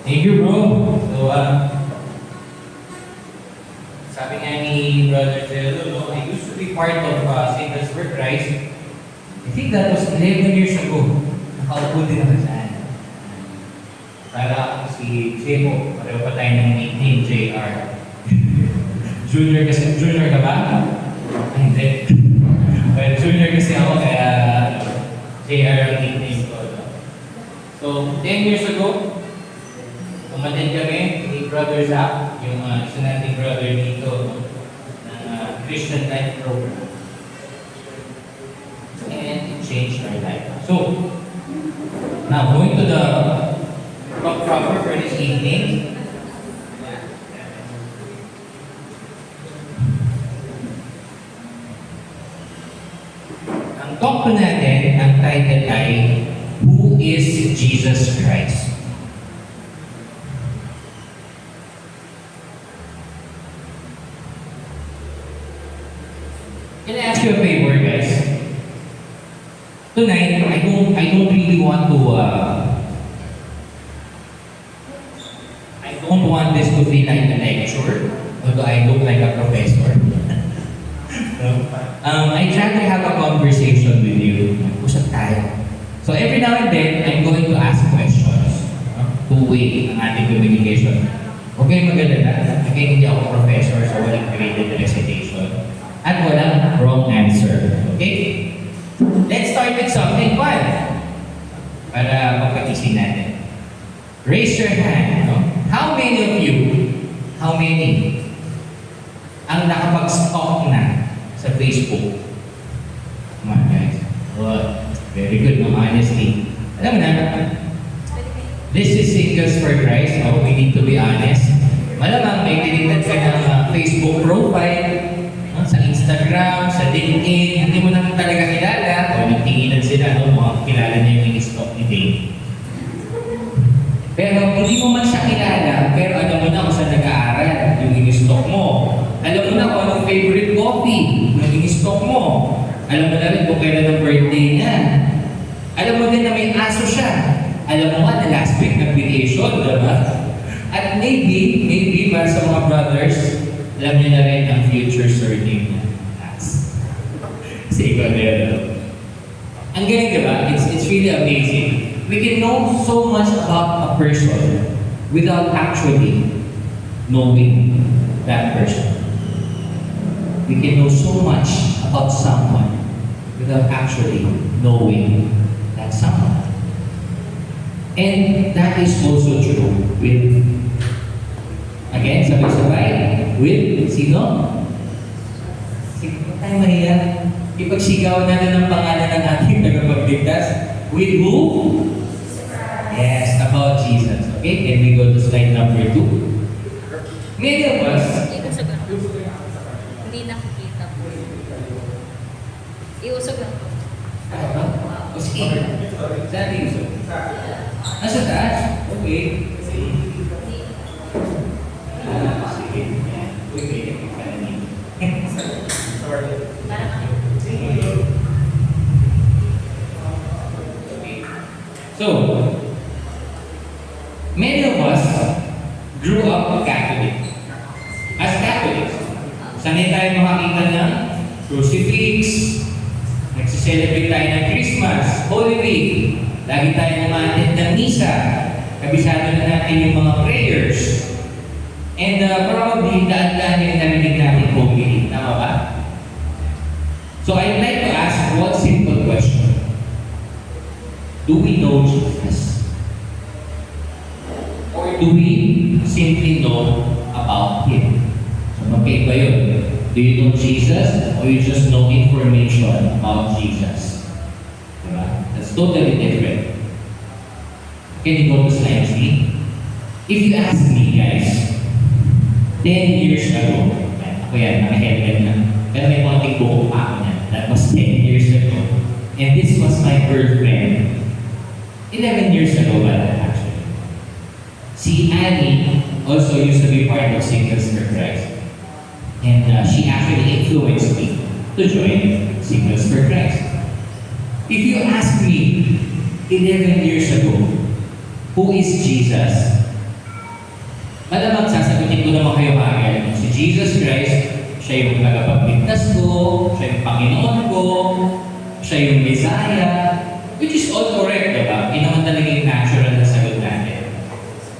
Thank you, bro. So, sabi nga ni Brother Jello, no, I used to be part of Singles for Christ. I think that was 11 years ago. Nakaupo din ako saan. Para si Jemo, pareho pa tayo ng nickname, JR. Junior ka ba? Ay, hindi. Well, junior kasi ako, kaya JR ang nickname ko. No? So, 10 years ago, umatid kami ni Brother Zach, yung isa nating brother dito, no? ng Christian Life Program. And it changed our life. So, now going to the talk proper for this evening. Ang talk po natin, ang title ay, Who is Jesus Christ? Can I ask you a favor, guys? Tonight, I don't really want to, I don't want this to feel like a lecture, although I look like a professor. I try to have a conversation with you. Usap tayo. So every now and then, I'm going to ask questions. Two-way ang ating communication. Huwag kayong mag-alala. Again, hindi ako professor, so walang graded recitation. At walang wrong answer. Okay? Let's start with something fun. Para magpatisin natin. Raise your hand. No? How many of you, ang nakapag-stalk na sa Facebook? Come on, guys. Well, very good, no? Honestly. Alam mo na, this is Singles for Christ. No? We need to be honest. Malamang may tinignan ka ng Facebook profile, no? Sa Instagram, sa LinkedIn, hindi mo naman talaga kilala. O nagtinginan sila, no? Mga kilala niya yung in-stalk ni Dave. Pero hindi mo man siya kilala, pero alam mo na kung saan nag-aaral yung in-stalk mo. Alam mo na kung anong favorite coffee yung in-stalk mo. Alam mo na rin kung kailan ang birthday niya. Alam mo din na may aso siya. Alam mo nga na last week nag-vacation, diba? At maybe para sa mga brothers, alam niyo na rin ang future surname niya. Sige, ang galing, diba? It's really amazing. We can know so much about a person without actually knowing that person. We can know so much about someone without actually knowing that someone. And that is also true with, again, sabay-sabay, with sino? Sige, tayo mahirap. Ipagsigawan natin ang pangalan ng ating tagapagligtas. With who? Yes, about Jesus. Okay, can we go to slide number 2? Many of us, Hindi nakikita po. Iusog lang po. o sige, saan yung usap? Nasa taas? Okay. Sige. Uy, may kapit ka na nito. Sorry. So, many of us grew up Catholic. As Catholics, sanay tayo makakita ng crucifix, nagsiselebrate tayo ng Christmas, Holy Week, lagi tayo namatin ng misa, kabisado na natin yung mga prayers, and probably daan-daan yung narinig natin homily. Tama ba? So I'd like to ask one simple question. Do we know Jesus? Or do we simply know about Him? So magkaiba yun. Do you know Jesus or you just know information about Jesus? Diba? That's totally different. Can you go to slide 3? If you ask me, guys, 10 years ago, ako yan, naka-helmet na. Pero may konting buko pa ako niyan. That was 10 years ago. And this was my girlfriend. 11 years ago ba actually. Si Annie also used to be part of Singles for Christ. And she actually influenced me to join Singles for Christ. If you ask me 11 years ago, who is Jesus? Malamang sasagutin ko naman kayo kagad. Si Jesus Christ, siya yung tagapagligtas ko, siya yung Panginoon ko, siya yung Messiah, which is all correct, diba? Yun naman talaga yung natural na sagot natin.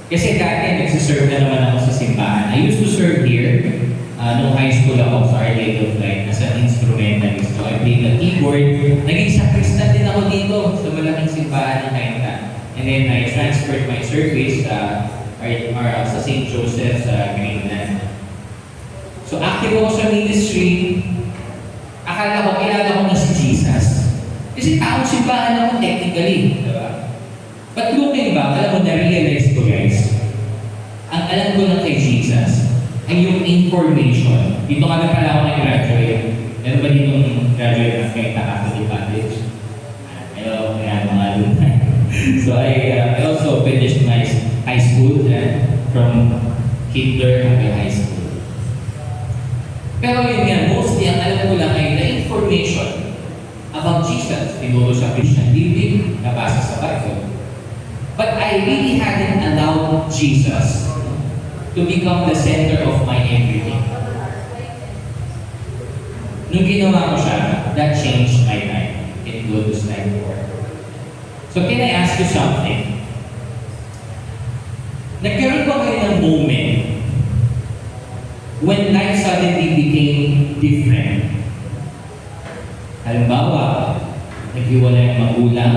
Kasi dati, nagsiserve na naman ako sa simbahan. I used to serve here. Nung high school ako sa Our Lady of Light, as an instrumentalist. So I played the keyboard. Naging sakristan din ako dito sa malaking simbahan ng Kainta. And then I transferred my service sa St. Joseph sa Greenland. So active ako sa ministry. Akala ko, kilala ko na si Jesus. Kasi taong simbahan ako technically. Diba? But looking back, alam mo, na-realize ko guys, ang alam ko lang kay Jesus ay yung information. Dito nga na pala ako nag-graduate. Meron ba dito graduate ng Kainta Catholic College? Ayaw, kaya mga alumni. So I also finished my high school from kinder hanggang high school. Pero yun nga, mostly ang alam ko lang ay the information about Jesus. Tinuro sa Christian living, nabasa sa Bible. But I really hadn't allowed Jesus to become the center of my everything. Nung ginawa ko siya, that changed my life. It goes like more. So can I ask you something? Nagkaroon ba kayo ng moment when life suddenly became different? Halimbawa, naghiwalay ang magulang,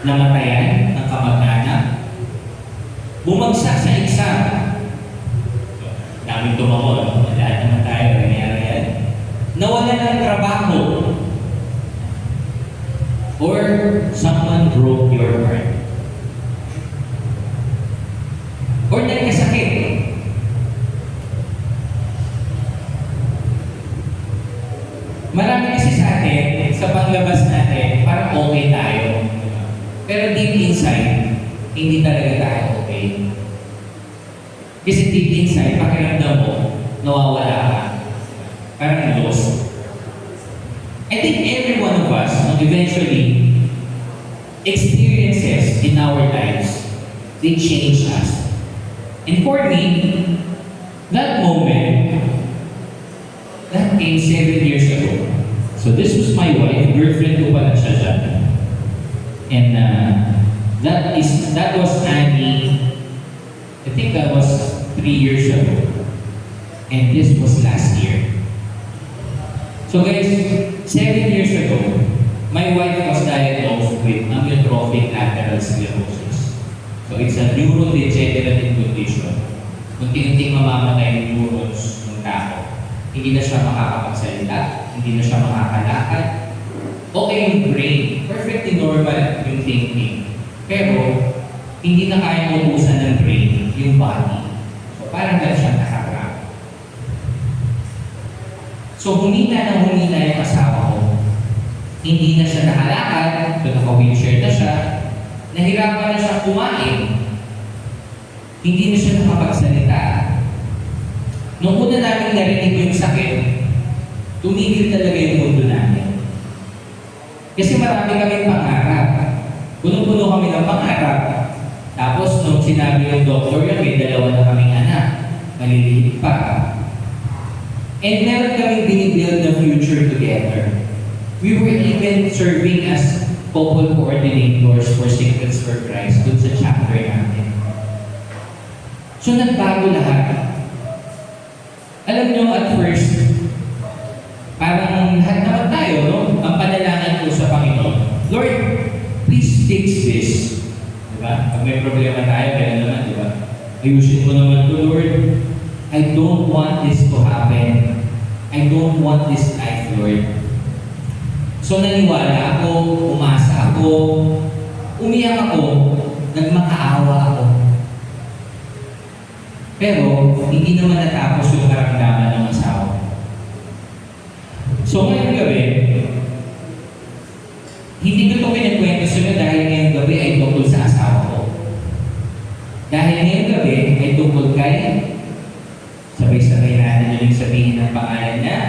namatayan ng kamag-anak, bumagsak sa exam. Daming tumako, no? Lahat naman tayo, nangyari yan. Nawala ng trabaho. Or someone broke your heart. Or nagkasakit. Marami kasi sa atin, sa panglabas natin, parang okay tayo. Pero deep inside, hindi talaga tayo okay. Kasi deep inside, pakiramdam mo, nawawala ka. Parang lost. I think every one of us, eventually, experiences in our lives, they change us. And for me, that moment, that came 7 years ago. So this was my wife, girlfriend ko pala siya dyan. And that was Annie, I think that was 3 years ago. And this was last year. So guys, 7 years ago, my wife was diagnosed with amyotrophic lateral sclerosis. So it's a neurodegenerative condition. Unti-unting mamamatay yung neurons ng tao. Hindi na siya makakapagsalita, hindi na siya makakalakad. Okay yung brain, perfectly normal yung thinking. Pero, hindi na kaya utusan ng brain yung body. So parang lang siya nakakrap. So humina yung asawa ko. Hindi na siya nakalakad, so naka-wheelchair na siya. Nahirapan na siya kumain. Hindi na siya nakapagsalita. Nung una namin narinig yung sakit, tumigil talaga yung mundo namin. Kasi marami kaming pangarap. Puno-puno kami ng pangarap. Tapos nung sinabi ng doktor yan, may 2 na kaming anak. Maliliit pa. And meron kaming binibuild na future together. We were even serving as couple coordinators for Signals for Christ dun sa chapter natin. So nagbago lahat. Alam nyo, at first, parang lahat naman tayo, no? Ang panalangin ko sa Panginoon, Lord, please fix this. Diba? Pag may problema tayo, kaya naman, diba? Ayusin mo naman to, Lord. I don't want this to happen. I don't want this life, Lord. So naniwala ako, umasa ako, umiyak ako, nagmakaawa ako. Pero hindi naman natapos yung karamdaman ng asawa. So ngayong gabi, hindi ko ito kinikwento sa inyo dahil ngayong gabi ay tungkol sa asawa ko. Dahil ngayong gabi ay tungkol kay, sabay-sabay natin yung sabihin ng pangalan niya,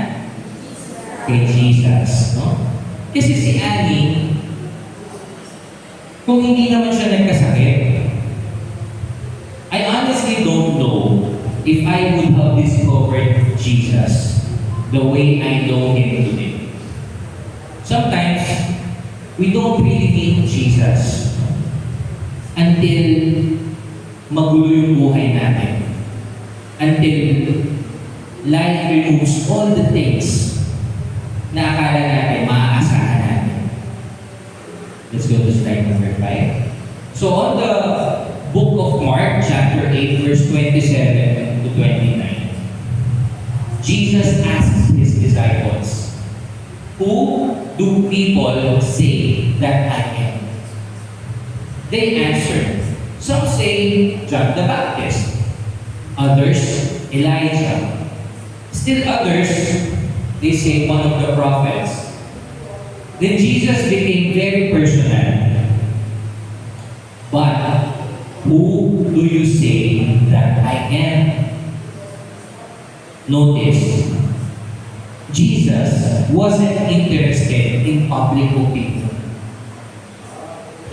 kay Jesus, no? Kasi si Annie, kung hindi naman siya nagkasakit, I honestly don't know if I would have discovered Jesus the way I know Him today. Sometimes, we don't really meet Jesus until magulo yung buhay natin. Until life removes all the things na akala natin, maaasahan natin. Let's go to slide number 5. So on the book of Mark, chapter 8, verse 27 to 29, Jesus asks His disciples, "Who do people say that I am?" They answered, "Some say John the Baptist, others Elijah, still others, they say one of the prophets." Then Jesus became very personal. "But who do you say that I am?" Notice, Jesus wasn't interested in public opinion.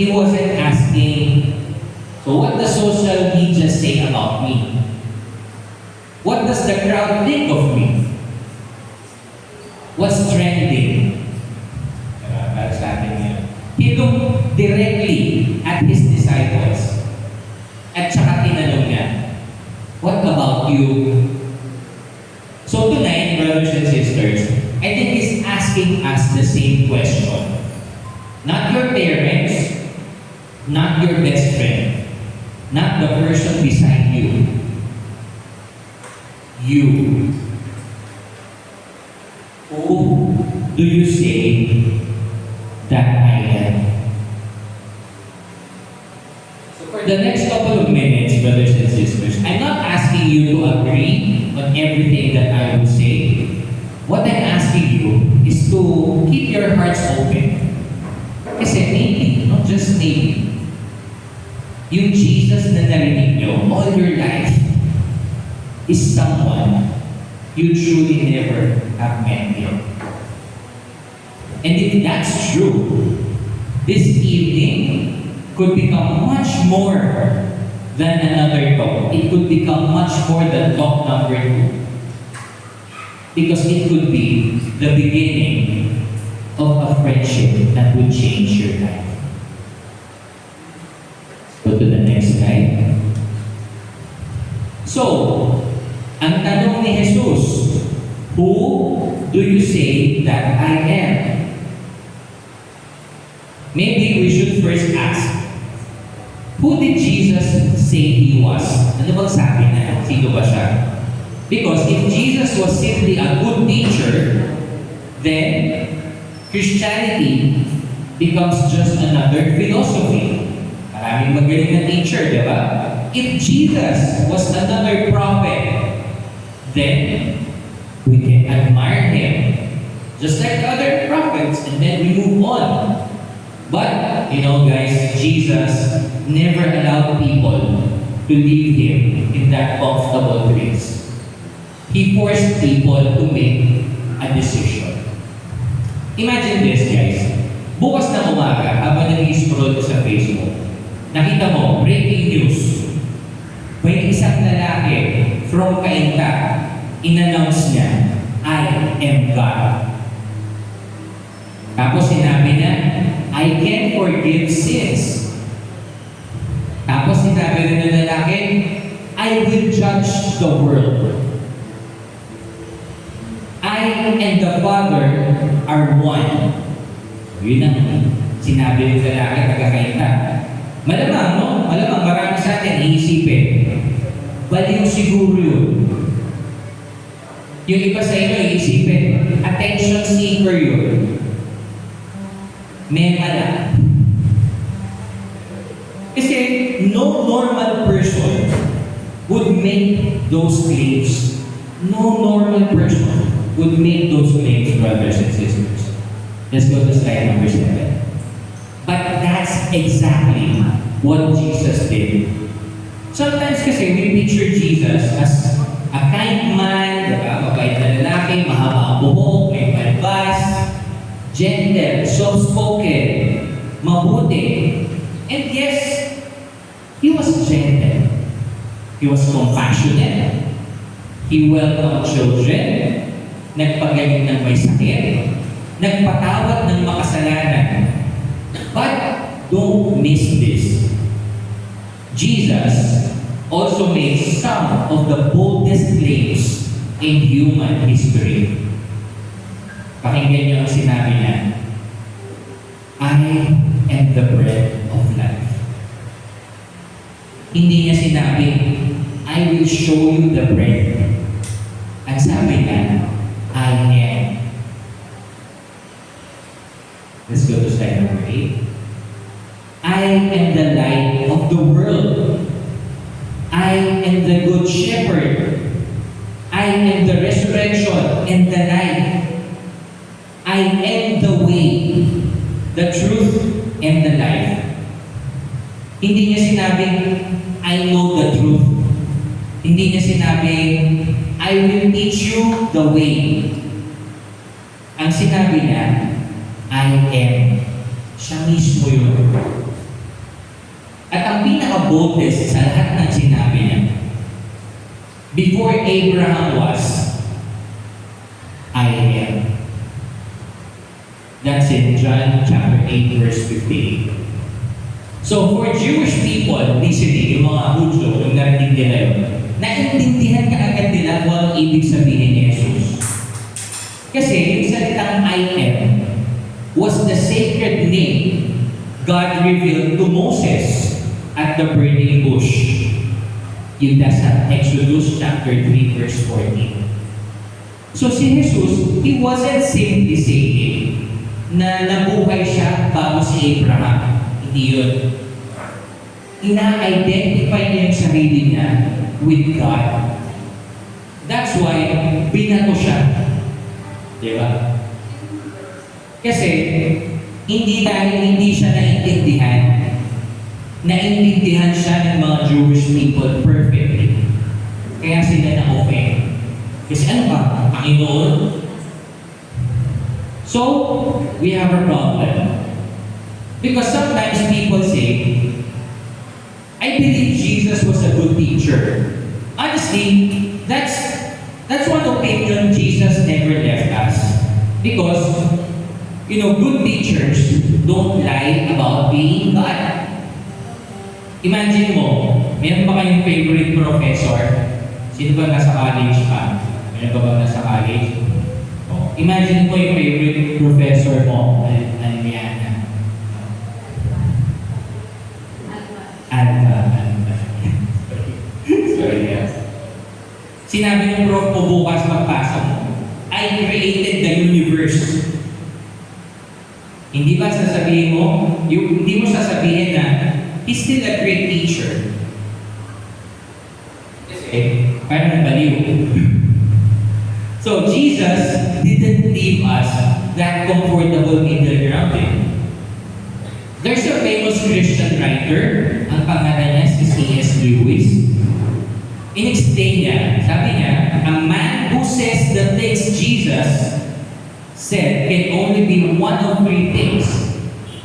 He wasn't asking, "So what does social media say about me? What does the crowd think of me? What's trending?" Para sa atin yan. He looked directly at His disciples. At saka tinanong niya, "What about you?" So tonight, brothers and sisters, I think He's asking us the same question. Not your parents, not your best friend, not the person beside you. You. Who do you say that I am? So for the next couple of minutes, brothers and sisters, I'm not asking you to agree on everything that I will say. What I'm asking you is to keep your hearts open. Kasi maybe, not just maybe, yung Jesus na narinig nyo all your life is someone you truly never have met yet. And if that's true, this evening could become much more than another talk. It could become much more than talk number 2. Because it could be the beginning of a friendship that would change your life. Go to the next slide. So, ang tanong ni Jesus, "Who do you say that I am?" Maybe we should first ask, who did Jesus say He was? Ano bang sabi na? Sino ba siya? Because if Jesus was simply a good teacher, then Christianity becomes just another philosophy. Maraming magaling na teacher, di ba? If Jesus was another prophet, then we can admire Him just like the other prophets, and then we move on. But, you know guys, Jesus never allowed people to leave Him in that comfortable place. He forced people to make a decision. Imagine this, guys. Bukas na umaga, habang nag-scroll ko sa Facebook, nakita mo, breaking news. May isang lalaki from Cainta, in-announce niya, "I am God." Tapos sinabi niya, "I can forgive sins." Tapos sinabi rin ng lalaki, "I will judge the world. I and the Father are one." Yun ang sinabi ng lalaki, taga-Cainta. Malamang, no? Malamang marami sa atin iisipin, baliw siguro yun. Yung iba sa inyo iisipin, attention seeker yun. May mala. Kasi no normal person would make those claims. No normal person would make those claims, brothers and sisters. Let's go to slide number 7. But that's exactly what Jesus did. Sometimes kasi we picture Jesus as a kind man, diba? Mabait na lalaki, mahaba ang buhok, may palbas, gentle, soft-spoken, mabuti. And yes, He was gentle. He was compassionate. He welcomed children. Nagpagaling ng may sakit. Nagpatawad ng makasalanan. But don't miss this. Jesus also made some of the boldest claims in human history. Pakinggan niyo ang sinabi niya. I am the bread of life. Hindi niya sinabi, I will show you the bread. At sabi niya, I am. Let's go to slide number 8. I am the light of the world. I am the good shepherd. I am the resurrection and the life. I am the way, the truth, and the life. Hindi niya sinabing, I know the truth. Hindi niya sinabing, I will teach you the way. Ang sinabi niya, I am. Siya mismo yun. At ang pinaka-boldest sa lahat ng sinabi niya, before Abraham was, I am. That's in John chapter 8, verse 58. So for Jewish people listening, yung mga Hudyo, yung narinig nila yun, naintindihan ka agad nila kung anong ibig sabihin ni Jesus. Kasi yung salitang I am was the sacred name God revealed to Moses at the burning bush. Yun nasa Exodus chapter 3, verse 14. So si Jesus, he wasn't simply saying na nabuhay siya bago si Abraham. Hindi yun. Ina-identify niya yung sarili niya with God. That's why binato siya. Di ba? Kasi hindi dahil hindi siya naintindihan siya ng mga Jewish people perfectly. Kaya sila na-offend. Kasi ano ba? Panginoon? So, we have a problem. Because sometimes people say, I believe Jesus was a good teacher. Honestly, that's one opinion Jesus never left us. Because, good teachers don't lie about being God. Imagine mo, meron ba kayong favorite professor? Sino ba nasa college pa? Meron ba ba nasa college? Imagine mo yung favorite professor mo, ano yan? Alpha. Sorry, yes. Sinabi ng prof mo bukas magpasa mo, I created the universe. Hindi ba sasabihin mo, hindi mo sasabihin na, he's still a great teacher. Kasi, parang baliw. So, Jesus didn't leave us that comfortable middle ground. There's a famous Christian writer, ang pangalan niya si C.S. Lewis. In-explain niya, sabi niya, a man who says the things Jesus said can only be one of three things.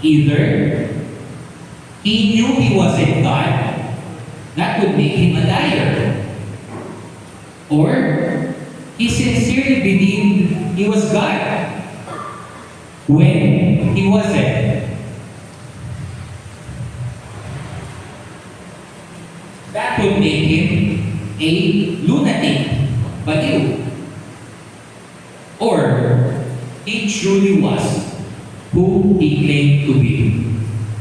Either he knew he wasn't God, that would make him a liar. Or he sincerely believed he was God when he wasn't. That would make him a lunatic, baliw. Or he truly was who he claimed to be,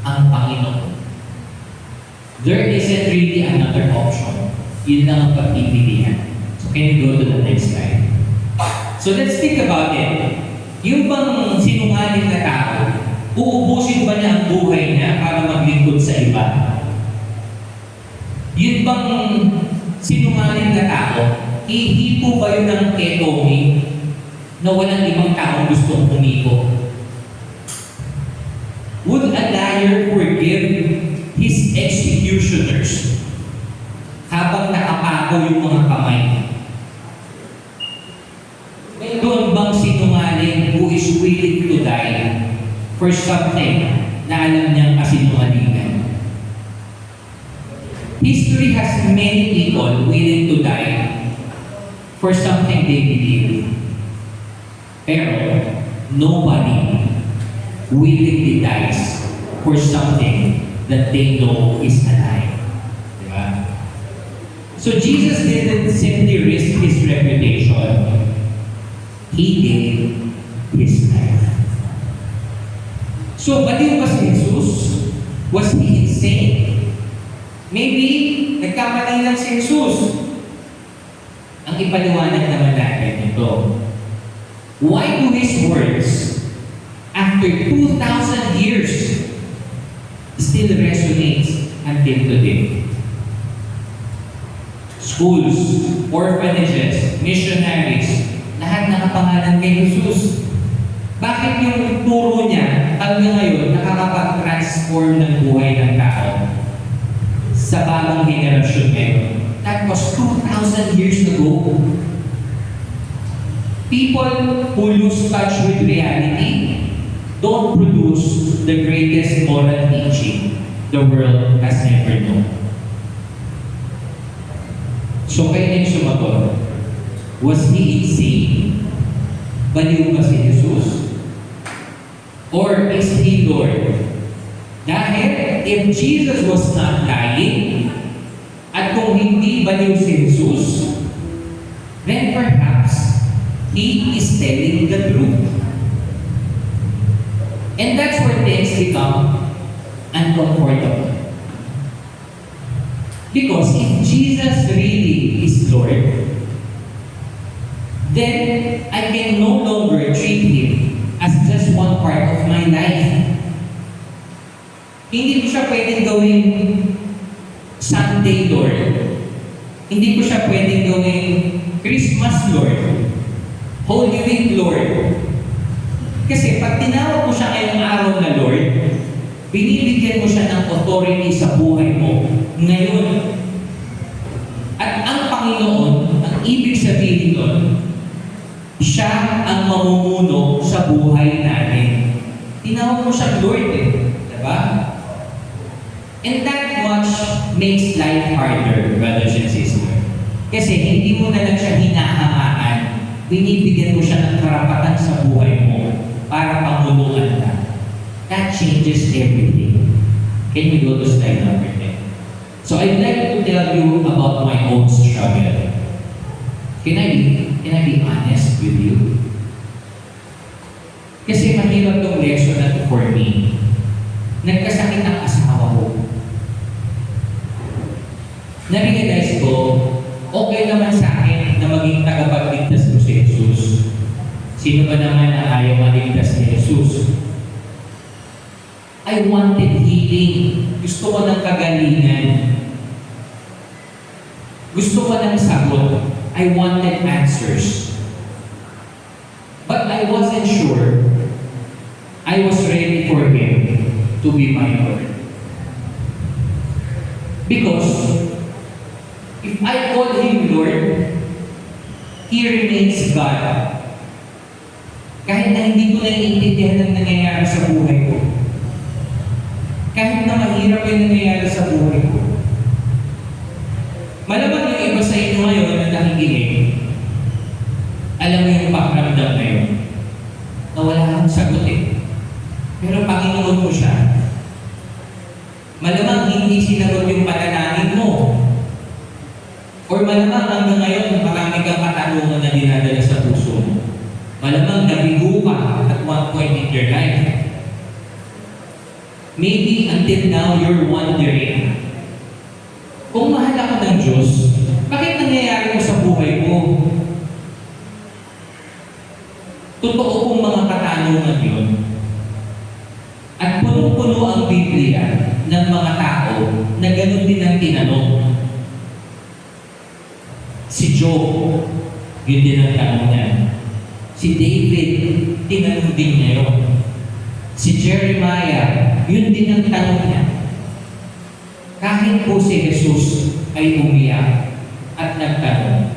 ang Panginoon. There isn't really another option. Yun lang ang pagpipilihan. So can you go to the next slide? So let's think about it. Yung bang sinungaling na tao, uubusin ba niya ang buhay niya para maglingkod sa iba? Yun bang sinungaling na tao, ihipo ba yun ng ketomi na walang ibang taong gustong umiko? Would a liar forgive his executioners habang nakapako yung mga kamay? Mayroon bang sinungaling who is willing to die for something na alam niyang kasinungalingan? History has many people willing to die for something they believe. Pero nobody willingly dies for something that they know is a lie. Diba? So Jesus didn't simply risk his reputation. He gave his life. So, baliw ba si Jesus? Was he insane? Maybe, nagkamali lang si Jesus. Ang ipaliwanag naman natin ito. Why do his words, after 2,000 years, still resonates until today? Schools, orphanages, missionaries, lahat nakapangalan kay Jesus. Bakit yung turo niya hanggang ngayon nakakapag-transform ng buhay ng tao sa bagong henerasyon ngayon? That was 2,000 years ago. People who lose touch with reality don't produce the greatest moral teaching the world has ever known. So kayo na yung sumagot, was he insane? Baliw ba si Jesus? Or is he Lord? Dahil if Jesus was not lying, at kung hindi baliw si Jesus, then perhaps he is telling the truth. And that's where things become uncomfortable. Because if Jesus really is Lord, then I can no longer treat him as just one part of my life. Hindi ko siya pwedeng gawing Sunday Lord. Hindi ko siya pwedeng gawing Christmas Lord. Holy Week Lord. Kasi pag tinawag mo siya ngayong araw na Lord, binibigyan mo siya ng authority sa buhay mo ngayon. At ang Panginoon, ang ibig sabihin nun, siya ang mamumuno sa buhay natin. Tinawag mo siya Lord eh. Diba? And that much makes life harder, brothers and sisters. Kasi hindi mo na lang siya hinahangaan. Binibigyan mo siya ng karapatan sa buhay mo para pamunuan ka. That changes everything. Can you go to slide number 10? So I'd like to tell you about my own struggle. Can I be honest with you? Kasi mahirap tong lesson na to for me. Nagkasakit ang asawa ko. Na-realize ko, okay naman sa akin na maging tagapagligtas ko si Jesus. Sino ba naman ang ayaw maligtas ni Jesus? I wanted healing. Gusto ko ng kagalingan. Gusto ko ng sagot. I wanted answers. But I wasn't sure I was ready for Him to be my Lord. Because if I call Him Lord, He remains God. Kahit na hindi ko naiintindihan ang nangyayari sa buhay ko. Kahit na mahirap yung nangyayari sa buhay ko. Malamang yung iba sa inyo ngayon na nakikinig, alam mo yung pakiramdam na yun, na wala kang sagot eh. Pero Panginoon mo siya. Malamang hindi sinagot yung panalangin mo. Or malamang hanggang ngayon, marami kang katanungan na dinadala sa puso mo. Malamang nabigo ka at one point in your life. Maybe until now, you're wondering, kung mahal ako ng Diyos, bakit nangyayari ko sa buhay ko? Totoo kong mga katanungan yun. At punong-puno ang Biblia ng mga tao na ganun din ang tinanong. Si Job, yun din ang tanong niya. Si David, tinanong din niya yun. Si Jeremiah, yun din ang tanong niya. Kahit po si Jesus ay umiyak at nagtanong.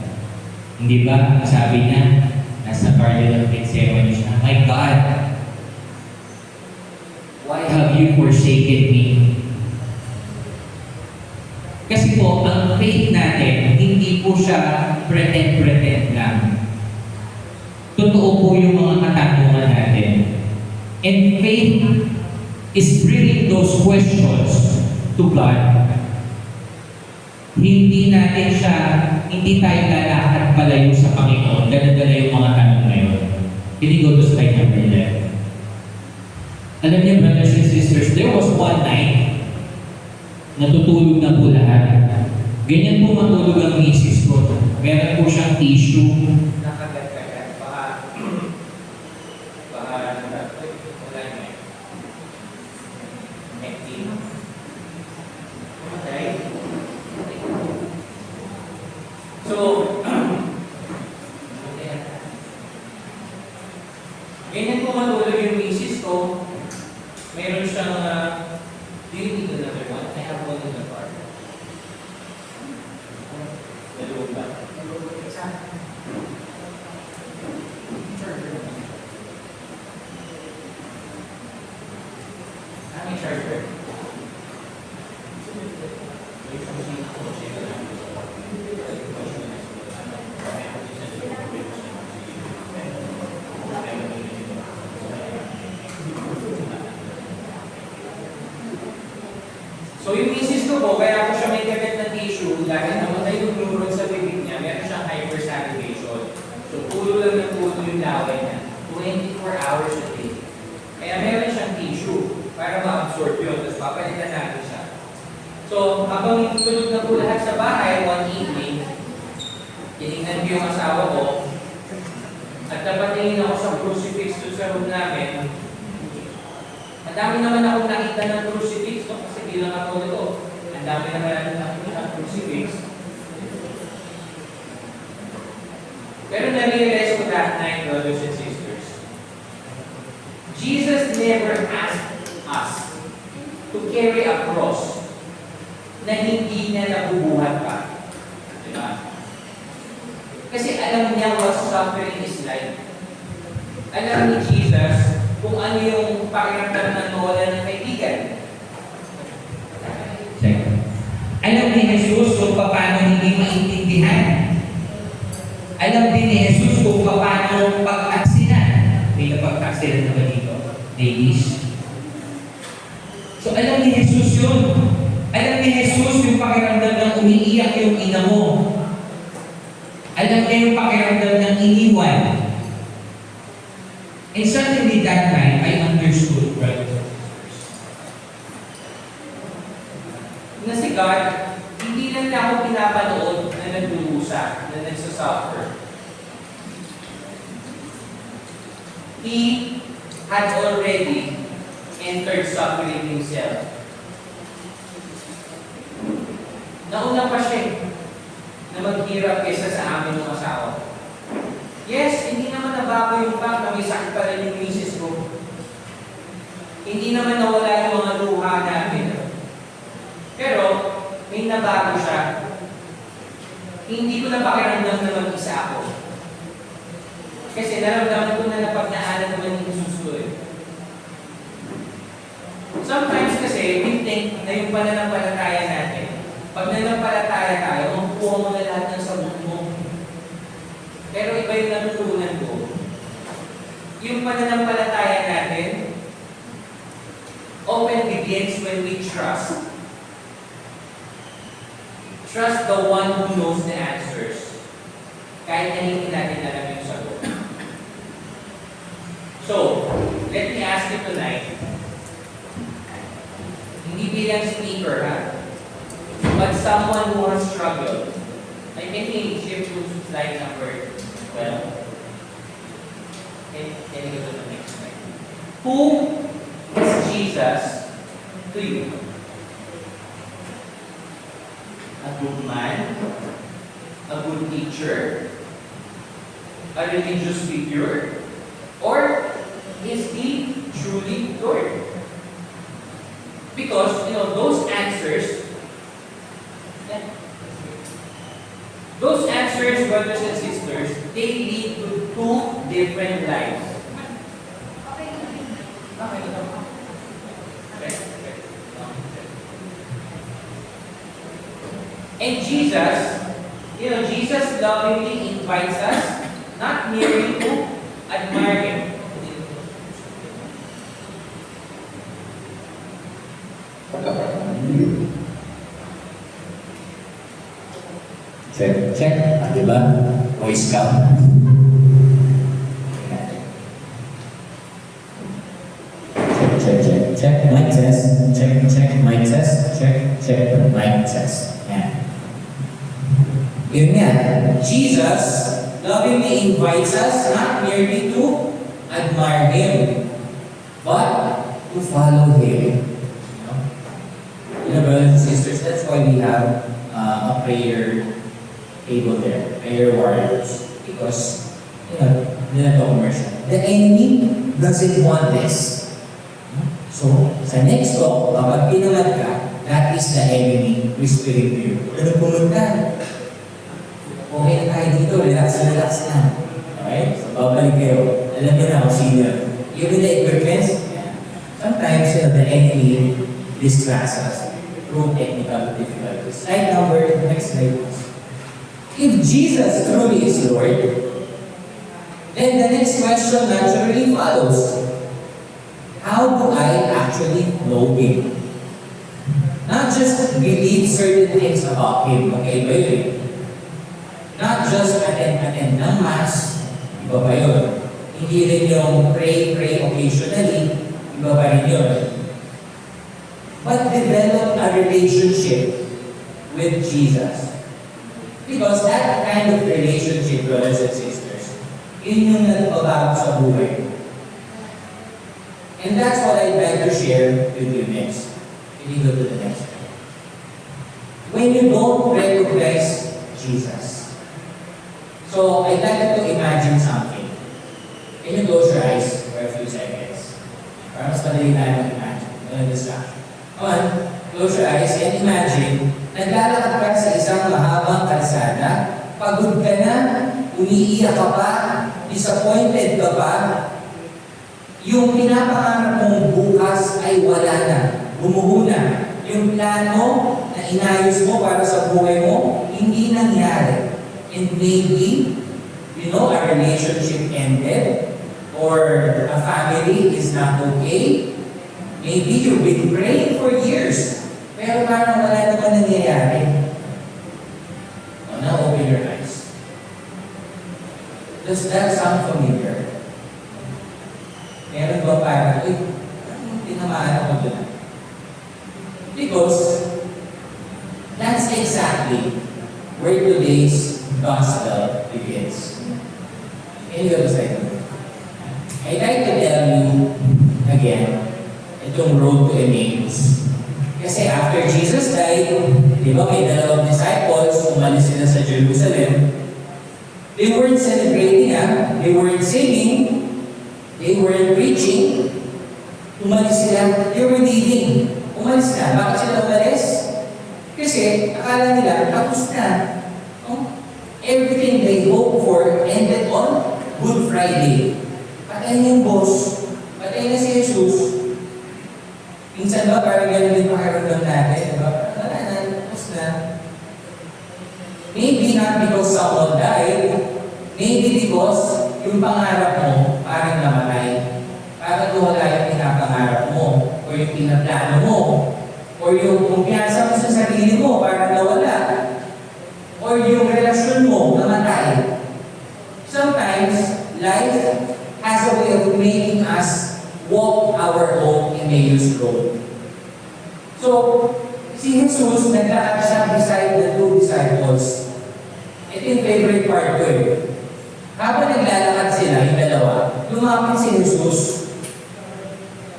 Hindi ba, sabi niya, nasa Garden of Gethsemane siya, My God, why have you forsaken me? Kasi Kasi po, ang faith natin, hindi po siya pretend-pretend lang. Totoo po yung mga katanungan natin. And faith is bringing those questions to God. Hindi tayo lalakad palayo sa Panginoon, dala-dala yung mga tanong na yun. Can you go to slide number 11? Alam niyo, brothers and sisters, there was one night, natutulog na po lahat. Ganyan po matulog ang misis ko. Meron po siyang tissue. Nakagat-kagat. Baka wala niya. Hectic. Okay? So, ganyan po matulog yung misis ko. Meron siyang, do you need another one? I have one in the car. Dalawang ba? May charger. So yung misis ko po, kaya ako siya may kagat na tissue dahil namatay yung neuron sa bibig niya, meron siyang hypersalivation. So pulo lang ng pulo yung laway niya. 24 hours a day. Kaya meron siyang tissue para ma-absorb yun, tapos papalitan natin siya. So habang tulog na po lahat sa bahay, one evening, tinignan ko yung asawa ko, at napatingin ako sa crucifix doon sa room namin. Ang dami naman akong nakita ng crucifix, no? Kasi bilang ako nito, ang dami naman akong nakita ng crucifix. Pero na-realize ko that night, brothers and sisters, Jesus never asked us to carry a cross na hindi niya nabubuhat pa. Diba? Kasi alam niya what suffering is like. Alam ni Jesus kung ano yung pakiramdam ng mawala ng kaibigan. Alam ni Jesus kung paano hindi maintindihan. Alam din ni Jesus kung paano pag-aksinan. May napag-aksinan na ba dito? Ladies? So alam ni Jesus yun. Alam ni Jesus yung pakiramdam ng umiiyak yung ina mo. Alam niya yung pakiramdam ng iniwan. And suddenly that night, I understood, brothers and sisters, na si God, hindi lang niya ako pinapanood na nagdurusa, na nagsasuffer. He had already entered suffering himself. Nauna pa siya na maghirap kaysa sa amin ng asawa. Yes, hindi naman nabago yung fact na may sakit pa rin yung misis ko. Hindi naman nawala yung mga luha namin. Pero, may nabago siya. Hindi ko na pakiramdam na mag-isa ako. Kasi naramdaman ko na napagnaanan naman yung Jesus ko eh. Sometimes kasi, we think na yung pananampalataya natin, pag nanampalataya tayo, makukuha mo na lahat ng sabot mo. Pero iba yung natutunan ko. Yung pananampalataya natin often begins when we trust. Trust the one who knows the answers. Kahit na hindi natin alam yung sagot. So, let me ask you tonight, hindi bilang speaker, ha? But someone who has struggled. Like, can we shift to slide number 12? Can you go to the next slide? Who is Jesus to you? A good man? A good teacher? A religious figure? Or is he truly Lord? Because, those answers, brothers and sisters, they lead to two different lives. And Jesus lovingly invites us not merely to admire Him. Check. Ah, di ba? Voice count. Check. Mic test. Check. Mic test. Check. Mic test. Yan. Yun nga. Jesus lovingly invites us not merely to admire Him, But to follow Him. You know, brothers and sisters, that's why we have a prayer table there, prayer warriors. Because, nila to commercial. The enemy doesn't want this. So, sa next talk, kapag pinamad ka, that is the enemy whispering to you. Ano pumunta? Okay na tayo dito, relax na. Okay? So, babalik kayo. Alam niyo na kung sino. Even the equipments, sometimes the enemy distracts us through technical difficulties. Slide number, next slide. If Jesus truly is Lord, then the next question naturally follows. How do I actually know Him? Not just believe certain things about Him, okay ba yun? Not just attend ng Mass, iba ba yun? Hindi rin yung pray occasionally, iba ba rin yun? But develop a relationship with Jesus. Because that kind of relationship, brothers and sisters, yun yung nagpabago sa buhay. And that's what I'd like to share with you next. Can you go to the next one? When you don't recognize Jesus. So, I'd like you to imagine something. Can you close your eyes for a few seconds? Para mas madali tayo mag-imagine. Walang distraction. Come on, close your eyes and imagine, naglalakad ka sa isang mahabang kalsada, pagod ka na, umiiyak ka pa, disappointed ka pa, yung pinapangarap mong bukas ay wala na, bumuho na. Yung plano na inayos mo para sa buhay mo, hindi nangyari. And maybe, a relationship ended, or a family is not okay. Maybe you've been praying for years, pero parang wala naman nangyayari. Now open your eyes. Does that sound familiar? Meron ba parang, tinamaan ako doon? Because that's exactly where today's gospel begins. Can you go to slide? I'd like to tell you again, itong road to Emmaus. Kasi after Jesus died, di ba may dalawang disciples, umalis sila sa Jerusalem. They weren't celebrating, they weren't singing, they weren't preaching. Umalis sila, they were leaving. Umalis na. Bakit sila umalis? Kasi akala nila, tapos na. Everything they hoped for ended on Good Friday. Patay yung boss, patay na si Jesus. Minsan ba parang gano'n din makaramdam natin? Diba? Wala na, tapos na. Maybe not because someone died, maybe because yung pangarap mo parang namatay. Parang wala yung pinapangarap mo, o yung pinaplano mo, o yung kumpiyansa mo sa sarili mo parang nawala, o yung relasyon mo namatay. Sometimes, life has a way of making us walk our own Emmaus road. So, si Jesus, naglakad siya beside the two disciples. Ito yung favorite part ko eh. Habang naglalakad sila, yung dalawa, lumapit si Jesus.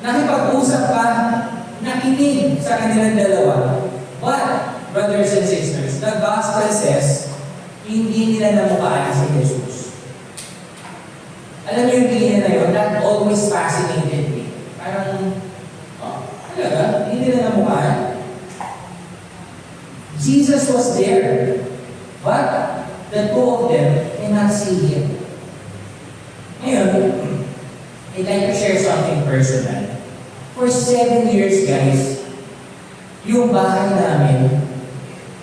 Nakipag-usap pa, nakinig sa kanilang dalawa. But, brothers and sisters, the gospel says, hindi nila namukhaan si Jesus. Alam niyo yung tingin na yun, that always fascinated me. Parang, talaga? Hindi nila namukhaan? Jesus was there, but the two of them cannot see Him. Ngayon, I'd like to share something personal. For 7 years, guys, yung bahay namin,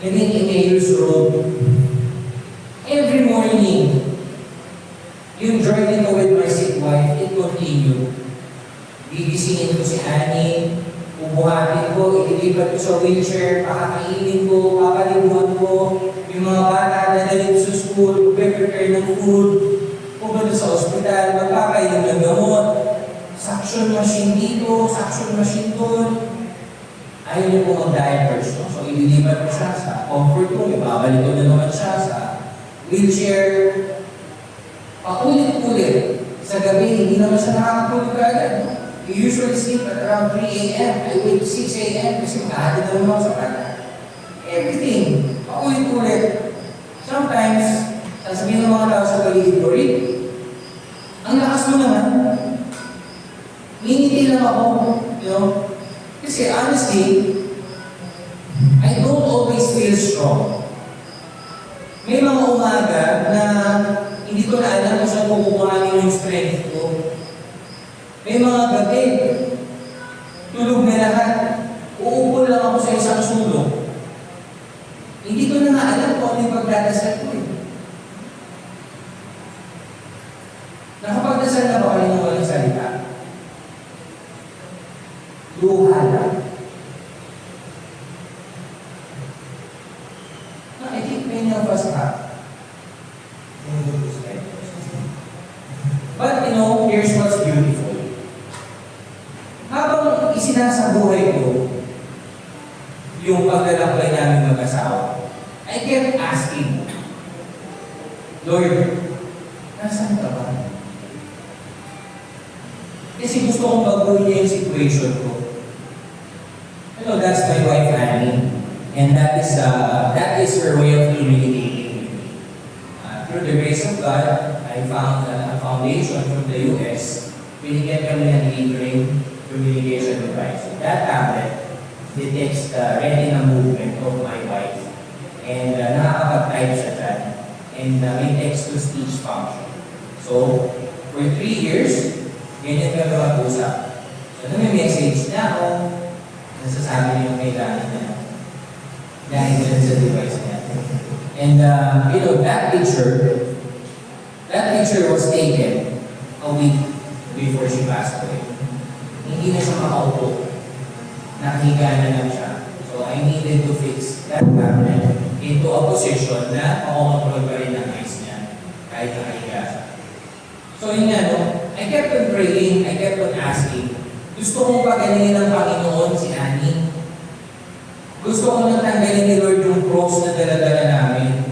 and then Emmaus Road. Every morning, yung journey ko with my sick wife, it continued. Gigisingin ko si Annie, bubuhatin ko, ililipat ko sa wheelchair, pakakainin ko, papaliguan ko, yung mga bata na dalhin sa school, prepare ng food, pumunta sa ospital, magpapainom ng gamot, suction machine dito, suction machine doon. Ayaw niyo po mag-diapers, no? So ililipat ko siya sa comfort room, ibabalik ko na naman siya sa wheelchair. Paulit-ulit. Sa gabi, hindi naman siya nakakatulog agad. No? You usually sleep at around 3 a.m. I wake 6 a.m. kasi makahati na naman sa kanya. Everything. Paulit-ulit. Sometimes, sasabihin ng mga tao sa paligid ko, Rick, ang lakas mo naman. Miniti lang ako. You know? Kasi honestly, I don't always feel strong. May mga umaga na hindi ko na alam kung saan kukuhanin yung strength ko. May mga gabi, tulog na lahat. Uupo lang ako sa isang sulok. Hindi ko na nga alam kung ano yung pagdadasal ko. Nakapagdasal na ba kayo ng walang salita? Luha lang. I think many of us have. But you know, here's what's beautiful. Habang isinasabuhay ko yung paglalakbay namin mag-asawa, I kept asking, Lord, nasaan ka ba? Kasi gusto kong baguhin niya yung situation ko. You know, that's my wife, Annie. And that is her way of communicating with me. Through the grace of God, I found a foundation from the US. Binigyan kami ng Linkering Communication Device. That tablet detects the retina movement of my wife. And nakakapag-type siya dyan. And may text-to-speech function. So, for 3 years, ganyan kami mag-usap. So, may message na ako, nasasabi niyo kailangan na dahil dyan sa device niya. And you know, that picture was taken a week before she passed away. Hindi na siya makaupo. Nakahiga na lang siya. So I needed to fix that cabinet into a position na makakontrol pa rin ang eyes niya kahit nakahiga siya. So yun nga, no? I kept on praying, I kept on asking. Gusto kong pagalingin ng Panginoon si Annie. Gusto ko nang tanggalin ni Lord yung cross na dala-dala namin.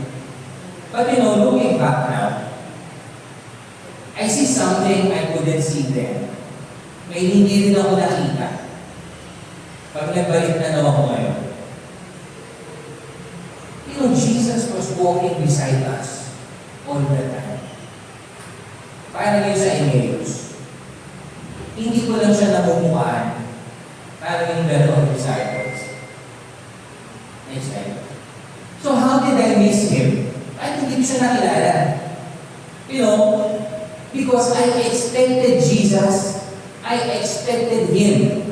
But you know, looking back now, I see something I couldn't see then. May hindi rin ako nakita. Pag nagbalik na naman ako ngayon. You know, Jesus was walking beside us all the time. Parang yun sa Emmaus. Hindi ko lang siya namumukaan. Parang yung dalawang disciples. Next slide. So how did I miss him? Ay, hindi ko siya nakilala. You know, because I expected Jesus. I expected Him.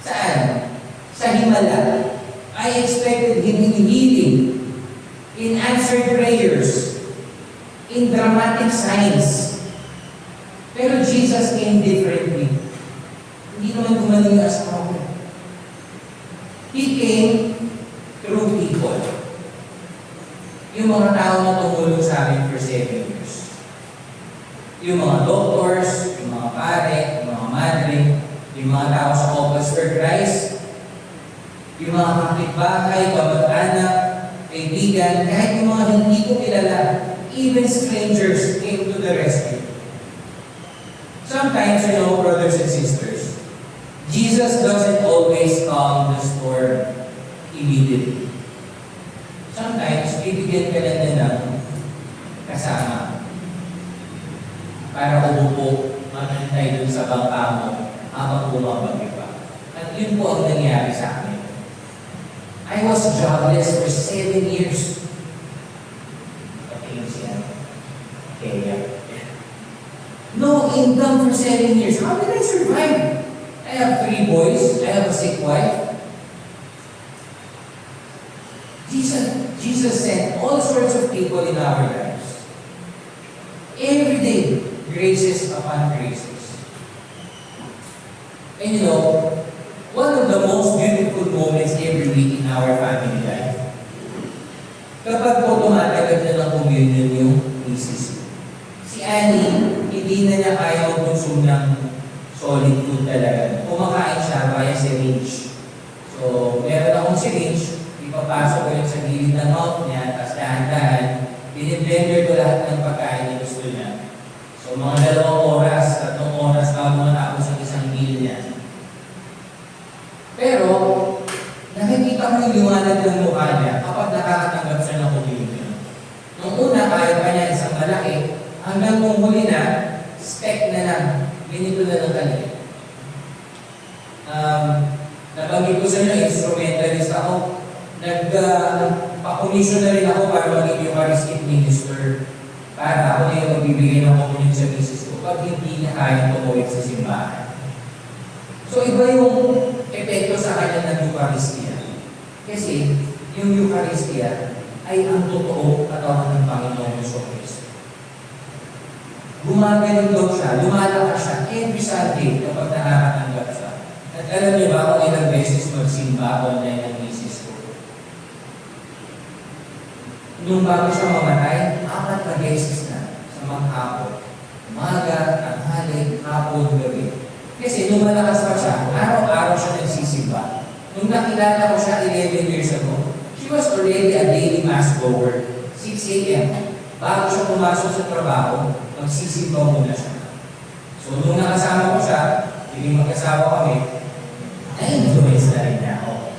Saan? Sa Himala. I expected Him in healing, in answered prayers, in dramatic signs. Pero Jesus came differently. Hindi naman gumaling yung asawa ko. He came through people. Yung mga tao na tumulong sa amin for 7 years. Yung mga doctors, yung mga pare, yung mga madre, yung mga tao sa Opus for Christ, yung mga kapitbahay, kamag-anak, kaibigan, kahit yung mga hindi ko kilala, even strangers came to the rescue. Sometimes, you know, brothers and sisters, Jesus doesn't always calm the storm immediately. Sometimes, bibigyan ka lang na ng kasama para umupo, manantay dun sa bangka mo habang bumabagay pa. At yun po ang nangyari sa akin. I was jobless for 7 years. Patingin siya. Kaya. No income for 7 years. How did I survive? I have 3 boys. I have a sick wife. Jesus sent all sorts of people in our lives. Every day, graces upon graces. And you know, one of the most beautiful moments every week in our family life, kapag po tumatagal na ng communion yung misis ko. Si Annie, hindi na niya kaya mag-consume ng solid food talaga. Kumakain siya via syringe. So, meron akong syringe, ipapasok ko yun sa gilid ng mouth niya, tapos dahan-dahan, biniblender ko lahat ng pagkain na gusto niya. So, mga 2 oras, 3 oras bago matapos ang isang meal niya. Pero, nakikita mo yung liwanag ng mukha niya kapag nakakatanggap siya ng communion. Nung una, kaya pa niya isang malaki, hanggang nung huli na, speck na lang, ganito na lang kaliit. Nabanggit ko sa inyo, instrumentalist ako. Nagpa-commission na rin ako para maging Eucharistic minister. Para ako na yung magbibigay ng communion sa misis ko pag hindi niya kaya tumuwid sa simbahan. So iba yung epekto sa kanya ng Eucharistia. Kasi yung Eucharistia ay ang totoo katawan ng Panginoong Jesucristo. Gumagaling daw siya, lumalakas siya every Sunday kapag nakakatanggap siya. At alam niyo ba kung ilang beses magsimba online ng misis ko? Nung bago siya mamatay, 4 na beses na sa maghapon. Umaga, tanghali, hapon, gabi. Kasi nung malakas pa siya, araw-araw siya nagsisimba. Nung nakilala ko siya 11 years ago, she was already a daily mass goer. 6 a.m. Bago siya pumasok sa trabaho, magsisimba muna siya. So nung nakasama ko siya, hindi magkasawa kami, na-influence na rin niya ako.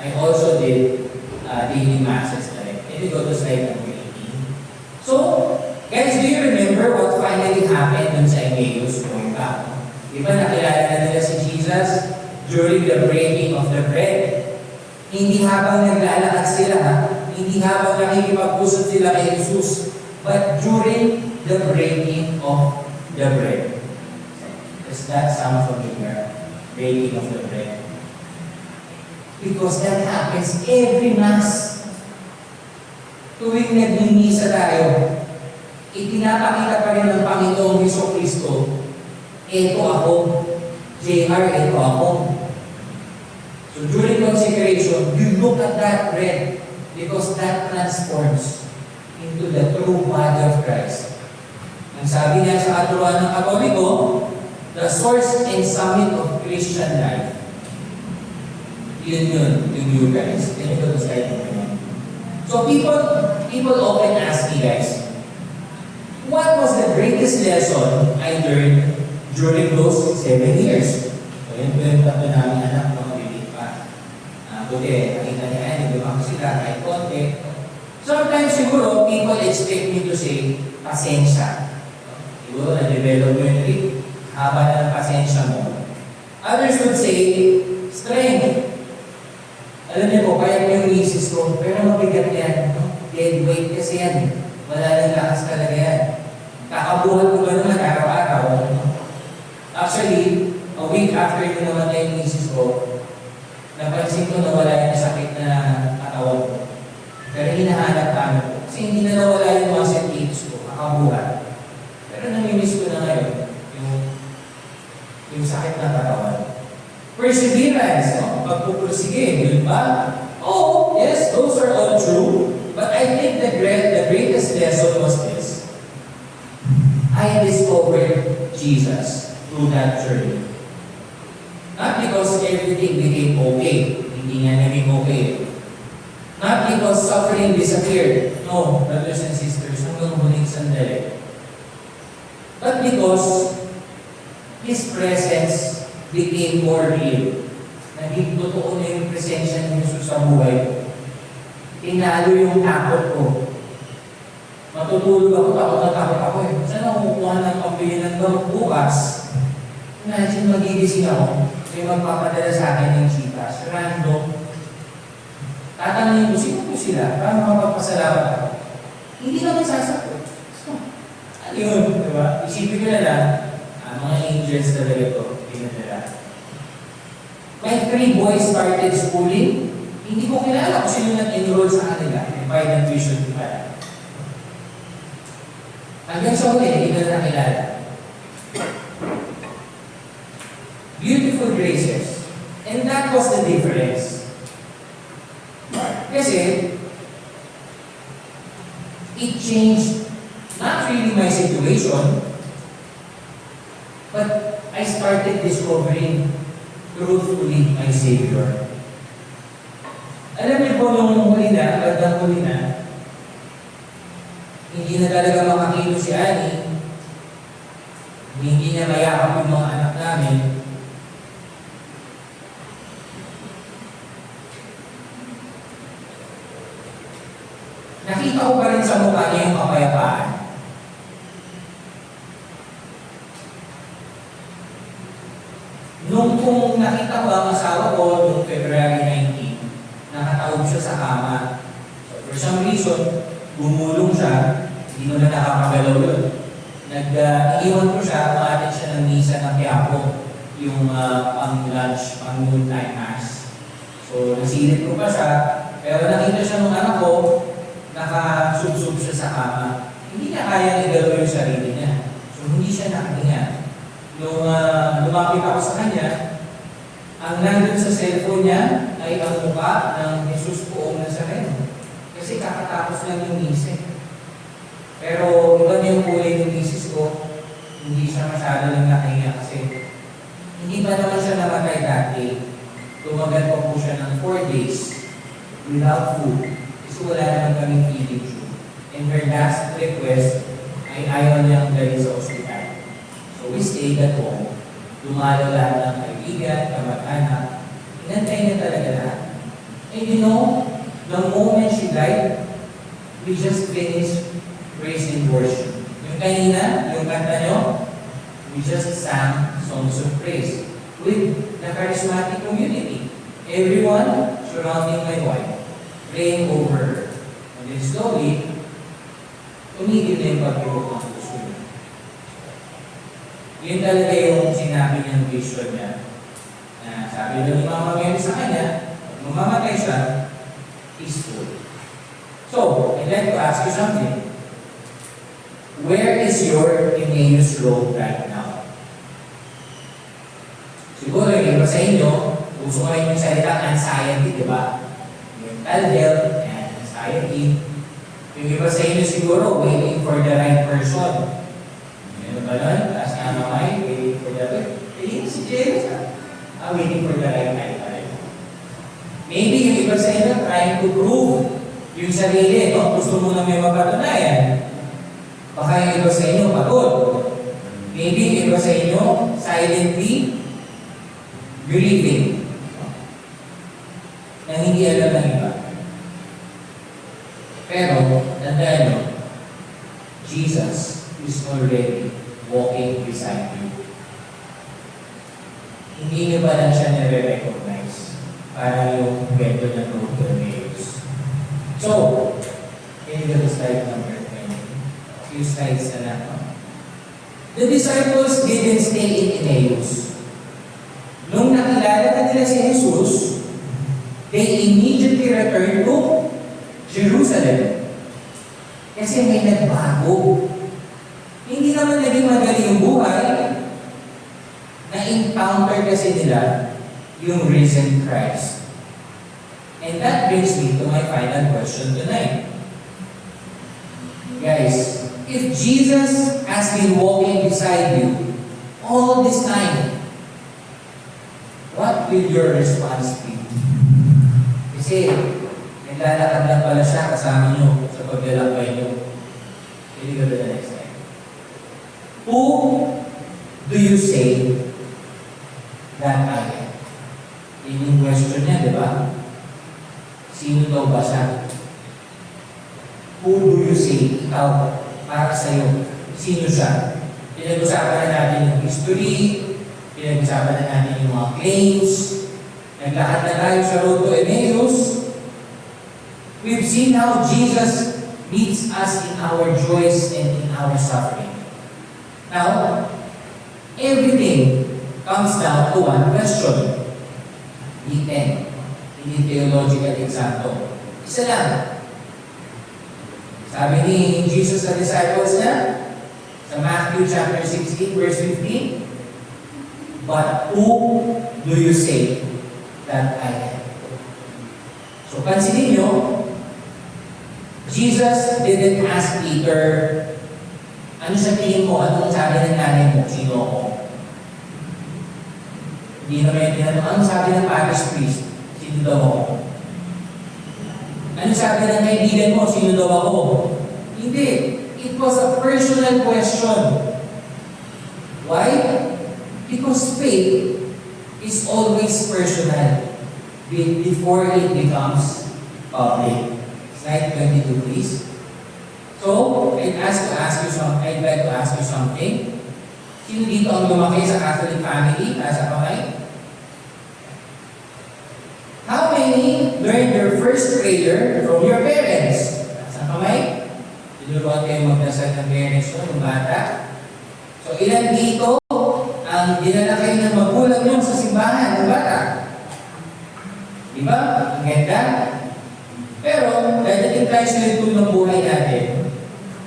I also did daily masses na rin. And we go to slide number 18. So, guys, do you remember what finally happened dun sa Emmaus going back? Di ba nakilala na nila si Jesus during the breaking of the bread? Hindi habang naglalakad sila, hindi habang nakikipag-usap sila kay Jesus, but during the breaking of the bread. Does that sound familiar? Breaking of the bread. Because that happens every Mass. Tuwing nagmimisa tayo, ipinapakita pa rin ng Panginoong Jesucristo, eto ako, JR, eto ako. So during consecration, you look at that bread because that transforms into the true body of Christ. Ang sabi niya sa katuruan ng Katoliko, the source and summit of Christian life. Yun yung you guys. Can you go to slide number 1? So people often ask me, guys, what was the greatest lesson I learned during those 7 years? So yun po yung tatlo namin anak, mga bibig pa. Buti, nakita niya yan, lumaki sila, kahit konti. Sometimes siguro, people expect me to say, pasensya. Siguro, na-develop mo yung trip, haba na ng pasensya mo. Others would say, strength. Alam niyo po, kaya yung misis ko, pero mabigat yan. No? Dead weight kasi yan. Wala nang lakas talaga yan. Kakabuhat ko ba naman araw-araw? No? Actually, a week after ko namatay yung misis ko, napansin ko na wala yung sakit na katawan ko. Pero hinahanap namin ko. Kasi hindi na nawala yung mga sentidos ko, kakabuhat. Pero namimiss ko na ngayon, yung sakit na katawan. Perseverance, no? Pagpupursige, yun ba? Oh, yes, those are all true. But I think the greatest lesson was this. I discovered Jesus through that journey. Not because everything became okay. Hindi nga naging okay. Not because suffering disappeared. No, brothers and sisters, hanggang huling sandali. But because His presence became more real. Naging totoo na yung presensya ni Jesus sa buhay ko. Tinalo yung takot ko. Matutulog ako, takot ako eh. Saan ako kukuha ng pambili ng gamot bukas? Imagine magigising ako, may magpapadala sa akin ng chitas, random. Tatanungin ko, sino po sila? Para mapagpasalamat ako. Hindi naman sasagot. So, ano yun? Diba? Isipin ko na lang, mga angels talaga ito, pinadala. My 3 boys started schooling Hindi ko kilala kung sino nag-enroll sa kanila. May ng tuition fee pala. Hanggang sa huli, hindi ko na nakilala. Beautiful graces. And that was the difference. Kasi, it changed not really my situation, but I started discovering truthfully my Savior. Alam niyo po, nung huli na, bandang huli na, hindi na talaga makakilo si Annie, hindi niya mayakap yung mga anak namin. Nakita ko pa rin sa mukha niya yung kapayapaan. Nung kung nakita ko ang asawa ko noong February 19, nakataob siya sa kama. So for some reason, bumulong siya, hindi mo na nakakagalaw yun. Nag-iwan ko siya, umatin siya ng misa ng Quiapo, yung pang-lunch, pang-noontime mass. So nasilip ko pa siya, pero nakita siya ng anak ko, nakasubsob siya sa kama. Hindi niya kaya igalaw yung sarili niya. So hindi siya nakahinga. Nung lumapit ako sa kanya, ang nandun sa cellphone niya ay ang mukha ng Jesus poong Nazareno. Kasi kakatapos lang yung misa. Pero iba niya yung kulay ng misis ko, hindi siya masyado lang nakahinga kasi hindi pa naman siya namatay dati. Tumagal pa po siya ng 4 days without food. Kasi wala naman kaming feeding tube. And her last request ay ayaw niyang dali sa ospital. So we stayed at home. Dumalo lahat ng kaibigan, kamag-anak. Inantay niya talaga lahat. And you know, the moment she died, we just finished praise and worship. Yung kanina, yung kanta nyo, we just sang songs of praise with the charismatic community. Everyone surrounding my wife, praying over her. And then slowly, tumigil na yung pag-ibig ng puso niya. Yun talaga yung sinabi niyang vision niya. Na sabi na ni Mama Mary sa kanya, pag mamamatay siya, peaceful. So, I'd like to ask you something. Where is your Emmaus Road right now? Siguro yung iba sa inyo, gusto ko rin yung salita anxiety, di ba? Mental health and anxiety. Yung iba sa inyo siguro, waiting for the right person. Ano ba nun? Taas na mamay, waiting for the right. Ayun si James, waiting for the right time. Maybe yung iba sa inyo, trying to prove yung sarili, no? Gusto mo na may mapatunayan. Baka yung iba sa inyo, pagod. Maybe yung iba sa inyo, silently believing. Na hindi alam ng iba. Pero, tandaan nyo, Jesus is already walking beside you. Hindi nyo ba lang siya nare-recognize? Para yung kwento ng road to Emmaus. So, can you go to slide number 20? A few slides na lang. The disciples didn't stay in Emmaus. Nung nakilala na nila si Jesus, they immediately returned to Jerusalem. Kasi may nagbago. Hindi naman naging madali yung buhay. Na-encounter kasi nila yung risen Christ. And that brings me to my final question tonight. Guys, if Jesus has been walking beside you all this time, what will your response be? Kasi, naglalakad lang pala siya kasama nyo sa paglalakbay nyo. Can you go to the next slide? Who do you say that I am? Yun yung question niya, di ba? Sino daw ba siya? Who do you say? Ikaw, para sa'yo. Sino siya? Pinag-usapan na natin yung history, pinag-usapan na natin yung mga claims, naglakad na tayo sa road to Emmaus. We've seen how Jesus meets us in our joys and in our suffering. Now, everything comes down to one question. D10. Hindi theological exam to. Isa lang. Sabi ni Jesus sa disciples niya, sa Matthew chapter 16, verse 15, "But who do you say that I am?" So pansinin nyo, Jesus didn't ask Peter, ano sa tingin mo? Anong sabi ng nanay mo? Sino ako? Hindi naman yung tinanong, ano sabi ng parish priest? Sino daw ako? Ano sabi ng kaibigan mo? Sino daw ako? Hindi. It was a personal question. Why? Because faith is always personal before it becomes public. Slide 22, please. So, I'd like to ask you something. Sino dito ang lumaki sa Catholic family? Nasa kamay? How many learned their first prayer from your parents? Nasa kamay? Tinuruan kayo magdasal ng parents ko, ng bata? So, ilan dito ang dinala kayo ng magulang nyo sa simbahan ng bata? Diba? Ang ganda. Pero, dadating tayo sa lito ng buhay natin,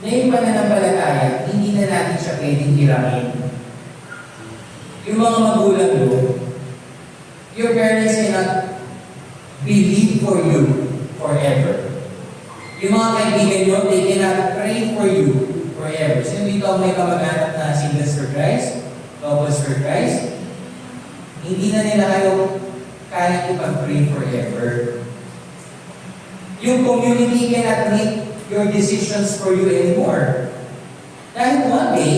na yung pananampalataya, hindi na natin siya pwedeng hirangin. Yung mga magulang nyo, your parents cannot believe for you forever. Yung mga kaibigan nyo, they cannot pray for you forever. Sino dito ang may kamag-anak na singles for Christ? Couples for Christ? Hindi na nila kayo kaya ipag-pray forever. Yung community cannot make your decisions for you anymore. Dahil one day,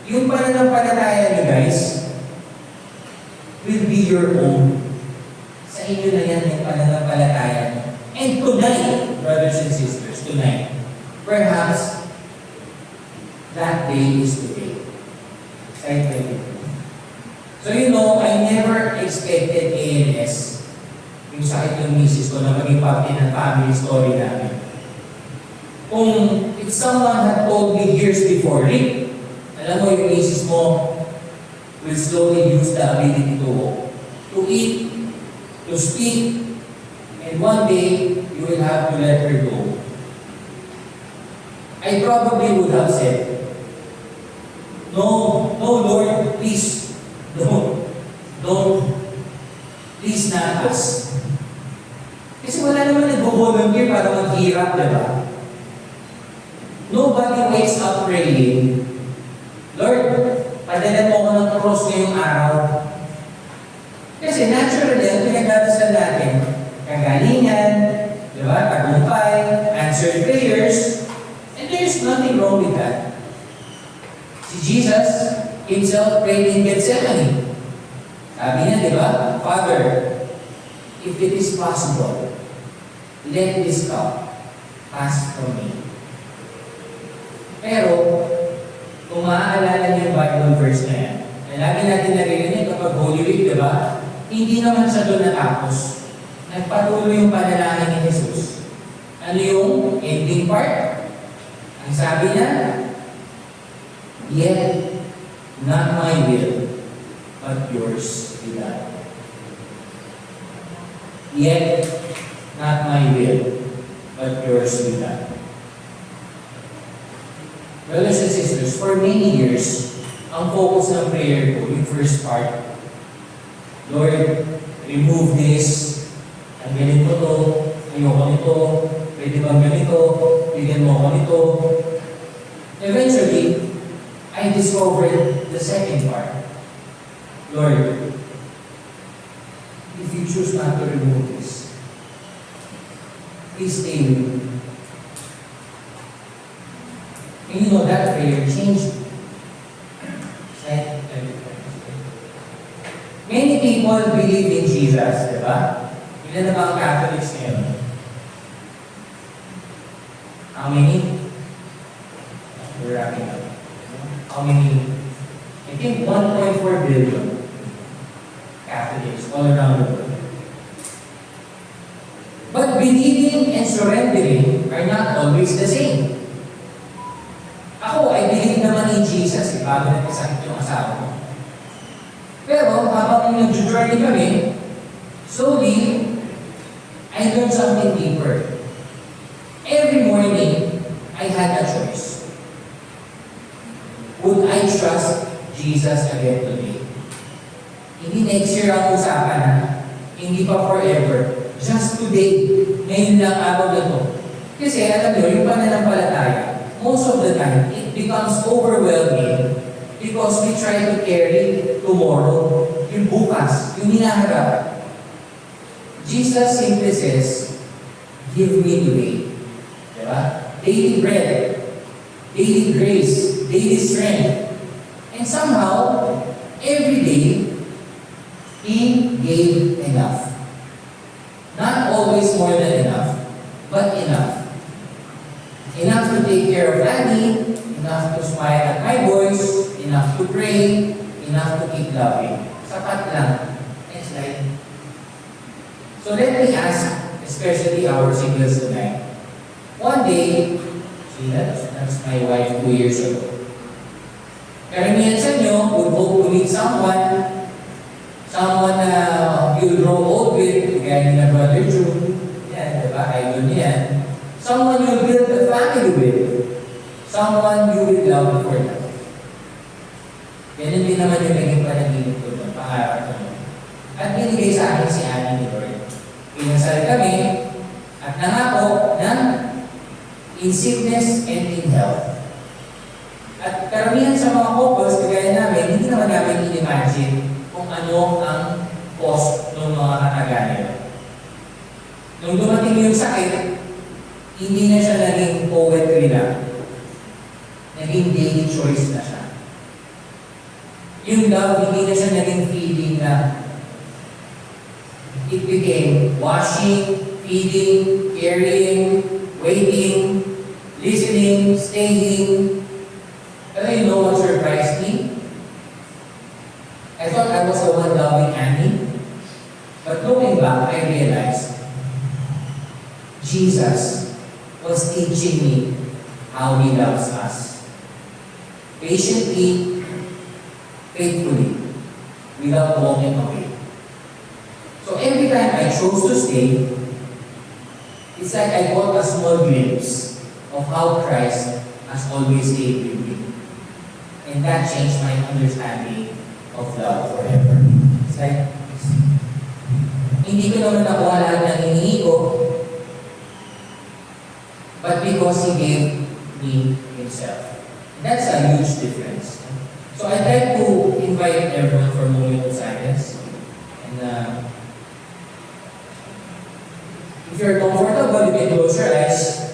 yung pananampalataya nyo guys, will be your own. Sa inyo na yan yung pananampalataya nyo. And tonight, brothers and sisters, tonight, perhaps, that day is today. Slide 22. So you know, I never expected ALS, yung sakit ng misis ko na maging parte ng family story namin. Kung if someone had told me years before, Rick, alam mo yung misis mo will slowly lose the ability to eat, to speak, and one day you will have to let her go. I probably would have said, no, Lord, please, don't, please not us. Kasi wala naman nag-volunteer para maghirap, di ba? Nobody wakes up praying, Lord, padala mo ko ng cross ngayong araw. Kasi naturally, ang pinagdadasal natin, kagalingan, di ba? Tagumpay, answered prayers, and there's nothing wrong with that. Si Jesus himself prayed in Gethsemane. Sabi niya, di ba? Father, if it is possible, let this cup pass from me. Pero, kung maaalala niyo yung Bible verse na yan, na lagi natin naririnig kapag Holy Week, di ba? Hindi naman siya doon natapos. Nagpatuloy yung panalangin ni Jesus. Ano yung ending part? Ang sabi niya, yet not my will, but yours be done. Yet not my will, but yours be done. Brothers and sisters, for many years, ang focus ng prayer ko, yung first part, Lord, remove this, tanggalin mo to, ayoko nito, pwede bang ganito, bigyan mo ako nito. Eventually, I discovered the second part. Lord, if you choose not to remove this, please stay with me. And you know, that prayer changed me. Many people believe in Jesus, di ba? Ilan na ba ang Catholics ngayon? How many? We're wrapping up. How many? I think 1.4 billion Catholics all around the world. But believing and surrendering are not always the same. Ako, I believe naman in Jesus, bago nagkasakit yung asawa ko. Pero habang nag-journey kami, slowly, I learned something deeper. Every morning, I had a choice. Would I trust Jesus again today? Hindi next year ang usapan na. Hindi pa forever. Just today. Ngayon lang araw na to. Kasi alam nyo, yung pananampalataya, most of the time, it becomes overwhelming because we try to carry tomorrow, yung bukas, yung hinaharap. Jesus simply says, give me today. Diba? Daily bread, daily grace, daily strength. And somehow, every day, He gave enough. Not always more than enough, but enough. Enough to take care of Annie, enough to smile at my boys, enough to pray, enough to keep loving. Sapat lang. Next slide. So let me ask, especially our singles tonight. One day, see that's my wife 2 years ago. Karamihan sa inyo would hope to meet someone na you'll grow old with, kaya ni na Brother June. Yan, diba? Idol niyan. Someone you'll build a family with. Someone you will love for life. Ganun din naman yung naging panaginip ko doon, pangarap ko doon. At binigay sa akin si Annie ni Lord. Pinasal kami at nangako na in sickness and in health. At karamihan sa mga couples, kagaya namin, hindi naman namin in-imagine kung ano ang cost ng mga katagalan. Nung dumating yung sakit, hindi na siya naging poetry lang. Naging daily choice na siya. Yung love, hindi na siya naging feeling na it became washing, feeding, carrying, waiting, listening, staying. Pero you know what surprised me? I thought I was the one loving Annie. But looking back, I realized Jesus was teaching me how He loves us. Patiently, faithfully, without walking away. So every time I chose to stay, it's like I got a small glimpse of how Christ has always stayed with me. And that changed my understanding of love forever. It's like, hindi ko naman nakuha lahat ng hinihingi ko, but because He gave me Himself. That's a huge difference. So I'd like to invite everyone for a moment of silence. And if you're comfortable, you can close your eyes.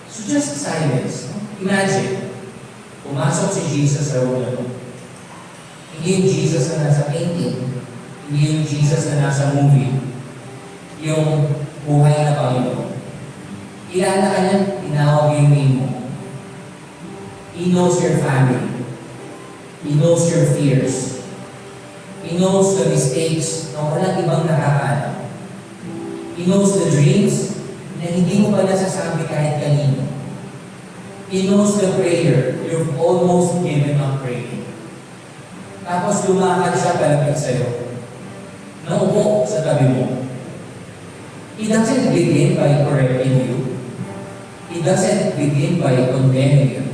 So just silence. Imagine, pumasok si Jesus sa room na to. Hindi yung Jesus na nasa painting. Hindi yung Jesus na nasa movie. Yung buhay na Panginoon. Kilala ka niya, tinawag yung name mo. He knows your family. He knows your fears. He knows the mistakes na walang ibang nakakaalam. He knows the dreams na hindi mo pa nasasabi kahit kanino. He knows the prayer you've almost given up praying. Tapos lumakad siya palapit sa'yo. Naupo sa tabi mo. He doesn't begin by correcting you. He doesn't begin by condemning you.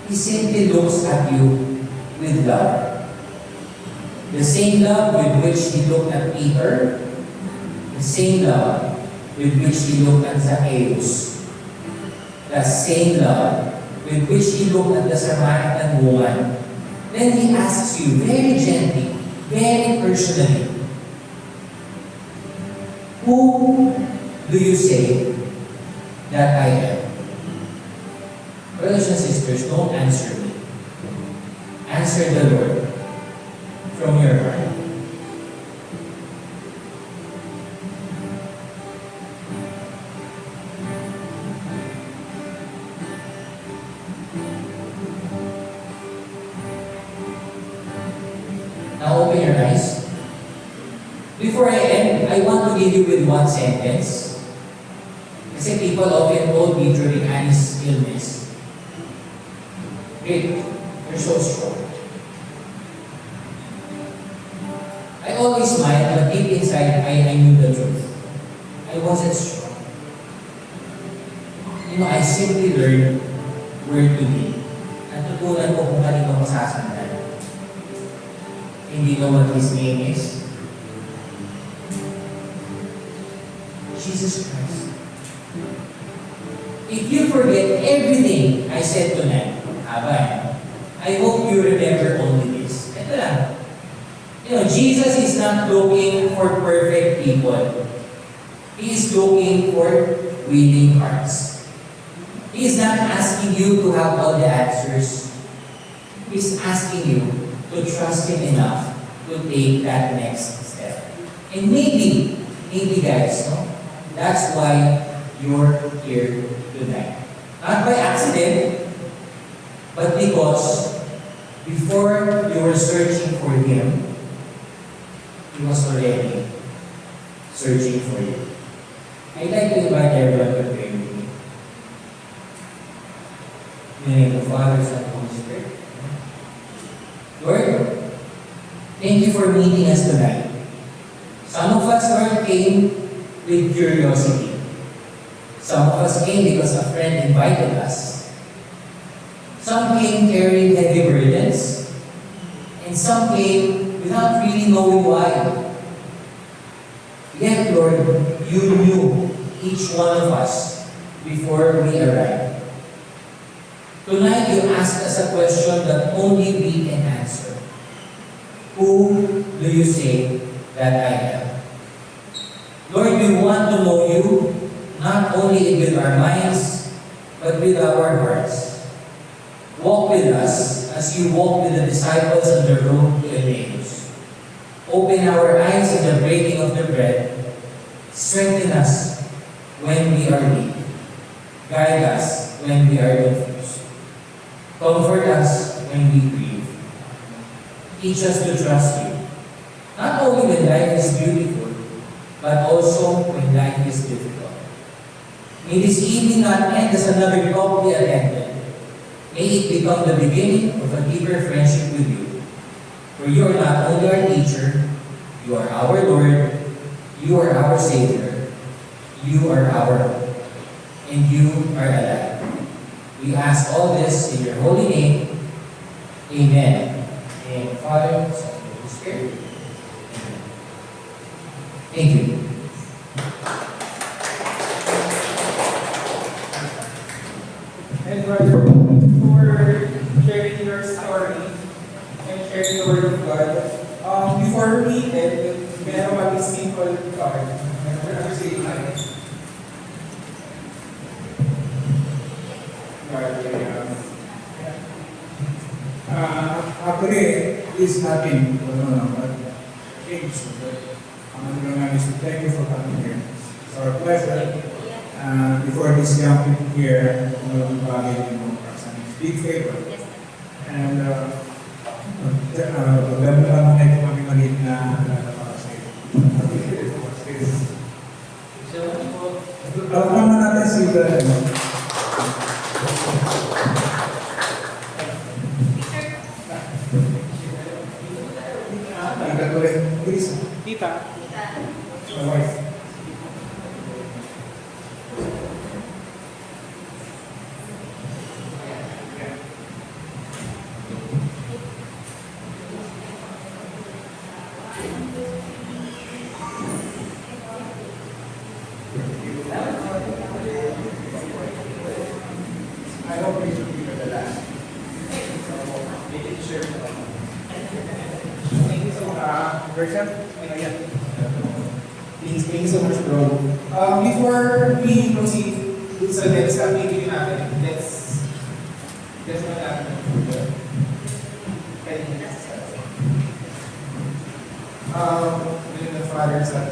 He simply looks at you with love. The same love with which He looked at Peter, the same love with which He looked at Zacchaeus, the same love with which He looked at the Samaritan woman. Then He asks you very gently, very personally, who do you say that I am? Brothers and sisters, don't answer me. Answer the Lord from your heart. Now open your eyes. Before I end, I want to leave you with one sentence. Kasi people often told me during Annie's illness, "Great, you're so strong." I always smile, but deep inside, I knew the truth. wasn't strong. I simply learned where to be. Natutunan ko kung kanino masasandan. And you know what his name is? Jesus Christ. If you forget everything I said tonight, I hope you remember only this. Ito lang. Jesus is not looking for perfect people. He is looking for willing hearts. He is not asking you to have all the answers. He is asking you to trust Him enough to take that next step. And maybe guys, that's why you're here tonight. Not by accident, but because before you were searching for Him, He was already searching for you. I'd like to invite everyone to pray with me. In the name of the Father, Son, and Holy Spirit. Lord, thank you for meeting us tonight. Some of us, Lord, came with curiosity. Some of us came because a friend invited us. Some came carrying heavy burdens. And some came without really knowing why. Yet, Lord, you knew each one of us before we arrived. Tonight, you asked us a question that only we can answer. Who do you say that I am? Lord, we want to know you, not only with our minds, but with our hearts. Walk with us as you walk with the disciples on the road to Emmaus. Open our eyes in the breaking of the bread. Strengthen us when we are weak. Guide us when we are confused. Comfort us when we grieve. Teach us to trust you, not only when life is beautiful, but also when life is difficult. May this evening not end as another talk we attended. May it become the beginning of a deeper friendship with you. For you are not only our teacher, you are our Lord, you are our Savior, you are our hope, and you are alive. We ask all this in your holy name. Amen. And Father, Son, and Holy Spirit. Amen. Thank you. And brother, for sharing your story and sharing the word of God. Before we end, meron kami simple card. Meron say hi. Actually, it's nothing, but things. I'm going to thank you for coming here. It's our pleasure. Before these young people here, some big favor. And maganda naman na ito kami maliit na para sa iyo. Alam naman natin si Brother. Tita. My wife. I hope this will be the last. Make it sure. Thank you so much. Version? Thank you so much, bro. Before we proceed sa next activity natin, let's not happen. In the Father, Son,